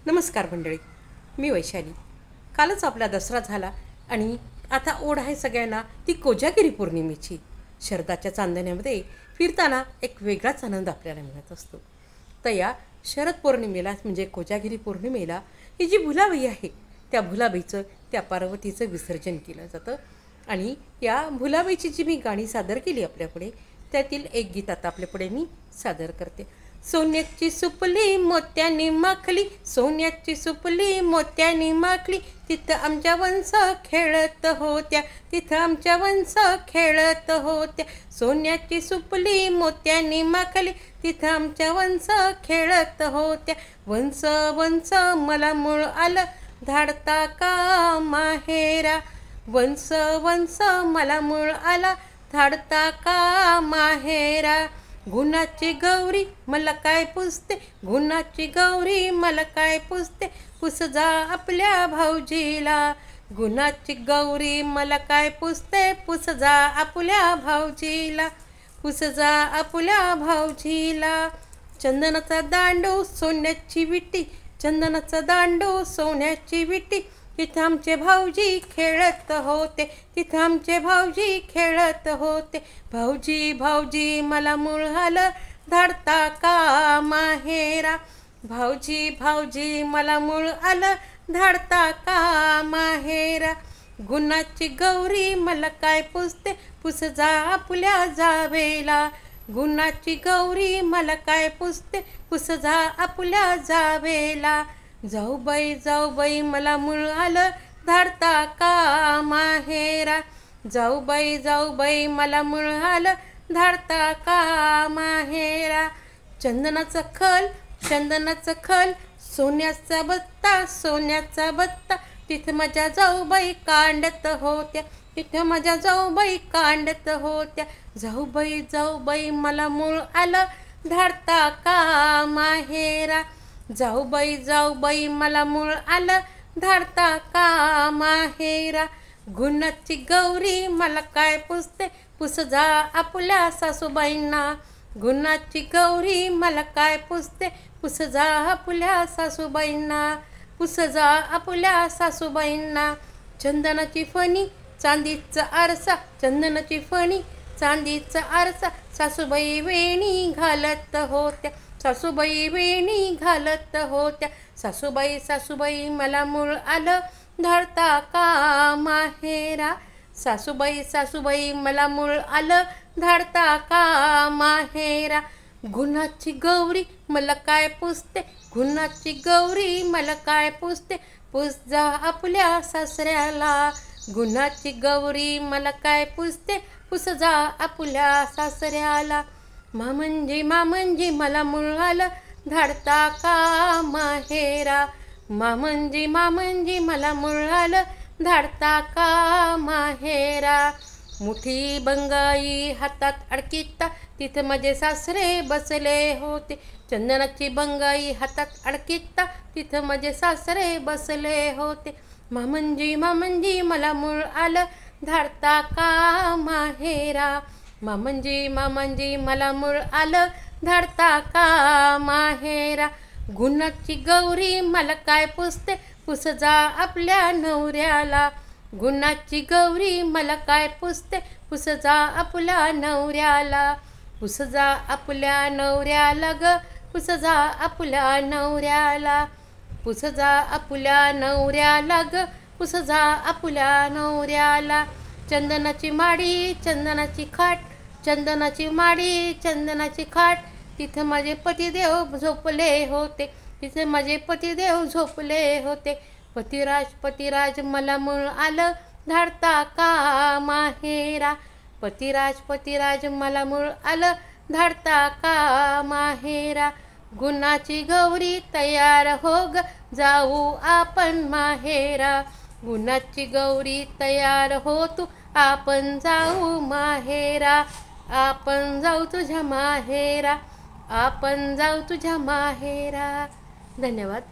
नमस्कार मंडळी, मी वैशाली. कालच आपला दसरा झाला आणि आता ओढ आहे सगळ्यांना ती कोजागिरी पौर्णिमेची. शरदाच्या चांदण्यामध्ये फिरताना एक वेगळाच आनंद आपल्याला मिळत असतो. तर या शरद पौर्णिमेला म्हणजे कोजागिरी पौर्णिमेला ही जी भुलाबाई आहे त्या भुलाबाईचं, त्या पार्वतीचं विसर्जन केलं जातं. आणि या भुलाबाईची जी मी गाणी सादर केली आपल्यापुढे, त्यातील एक गीत आता आपल्यापुढे मी सादर करते. सोन्याची सुपली मोत्यानी माखली, सोन्याची सुपली मोत्यानी माखली, तिथं आमच्या वंश खेळत होत्या, तिथं आमच्या वंश खेळत होत्या. सोन्याची सुपली मोत्यानी माखली, तिथं आमच्या वंश खेळत होत्या. वंश वंश मला मूळ आलं, धाडता का माहेरा. वंश वंश मला मूळ आला, धाडता का माहेरा. गुणाची गौरी मला काय पुसते, गुणाची गौरी मला काय पुसते, पुस जा आपल्या भाऊजीला. गुणाची गौरी मला काय पुसते, पुस जा आपल्या भाऊजीला, पुस जा आपल्या भाऊजीला. चंदनाचा दांडू सोन्याची विटी, चंदनाचा दांडू सोन्याची विटी, तिथं आमचे भाऊजी खेळत होते, तिथं आमचे भाऊजी खेळत होते. भाऊजी भाऊजी मला मूळ आलं, धाडता का माहेरा. भाऊजी भाऊजी मला मूळ आलं, धाडता का माहेरा. गुणाची गौरी मला काय पुसते, पुस जा आपल्या जावेला. गुणाची गौरी मला काय पुसते, पुस जा आपल्या जावेला. जाऊबाई मला मूळ आलं, धाडता का माहेरा. जाऊबाई मला मूळ आलं, धाडता का माहेरा. चंदनाचं खल सोन्याचा बत्ता, सोन्याचा बत्ता, तिथं माझ्या जाऊबाई कांडत होत्या, तिथं माझ्या जाऊबाई कांडत होत्या. जाऊबाई मला मूळ आलं, धाडता का माहेरा. जाऊबाई मला मूळ आलं, धाडता का माहेरा. गुणाची गौरी मला काय पुसते, पुस जा आपल्या सासूबाईंना. गुणाची गौरी मला काय पुसते, पुस जा आपल्या सासूबाईंना, पुस जा आपल्या सासूबाईंना. चंदनाची फणी चांदीचा आरसा, चंदनाची फणी चांदीचा आरसा, सासूबाई वेणी घालत होत्या, सासूबाई वेणी घालत होत्या. सासूबाई मला मूळ आलं, धाडता का माहेरा. सासूबाई मला मूळ आलं, धाडता का माहेरा. गुणाची गौरी मला काय पुसते, गुणाची गौरी मला काय पुसते, पुस जा आपल्या सासऱ्याला. गुणाची गौरी मला काय पुसते, पुस जा आपल्या सासऱ्याला. मामंजी मला मूळ आलं, धाडता का माहेरा. मामंजी मला मूळ आलं, धाडता का माहेरा. मुठी बंगाई हातात अडकिता, तिथं माझे सासरे बसले होते. चंदनाची बंगाई हातात अडकिता, तिथं माझे सासरे बसले होते. मामंजी मला मूळ आलं, धाडता का माहेरा. मामंजी मला मूळ आलं, धाडता का माहेरा. गुणाची गौरी मला काय पुसते, पुस जा आपल्या नवऱ्याला. गुणाची गौरी मला काय पुसते, पुस जा आपल्या नवऱ्याला. पुस जा आपल्या नवऱ्याला ग, पुस जा आपल्या नवऱ्याला. पुस जा आपल्या नवऱ्याला ग, पुस जा आपल्या नवऱ्याला. चंदनाची माडी चंदनाची खाट, चंदनाची माडी चंदनाची खाट, तिथं माझे पतिदेव झोपले होते, तिथं माझे पतिदेव झोपले होते. पतिराज मला मूळ आलं, धाडता का माहेरा. पतिराज मला मूळ आलं, धाडता का माहेरा. गुणाची गौरी तयार हो ग, जाऊ आपण माहेरा. गुणाची गौरी तयार हो तू, आपण जाऊ माहेरा. आपण जाऊ तुझ्या माहेरा, आपण जाऊ तुझ्या माहेरा. धन्यवाद.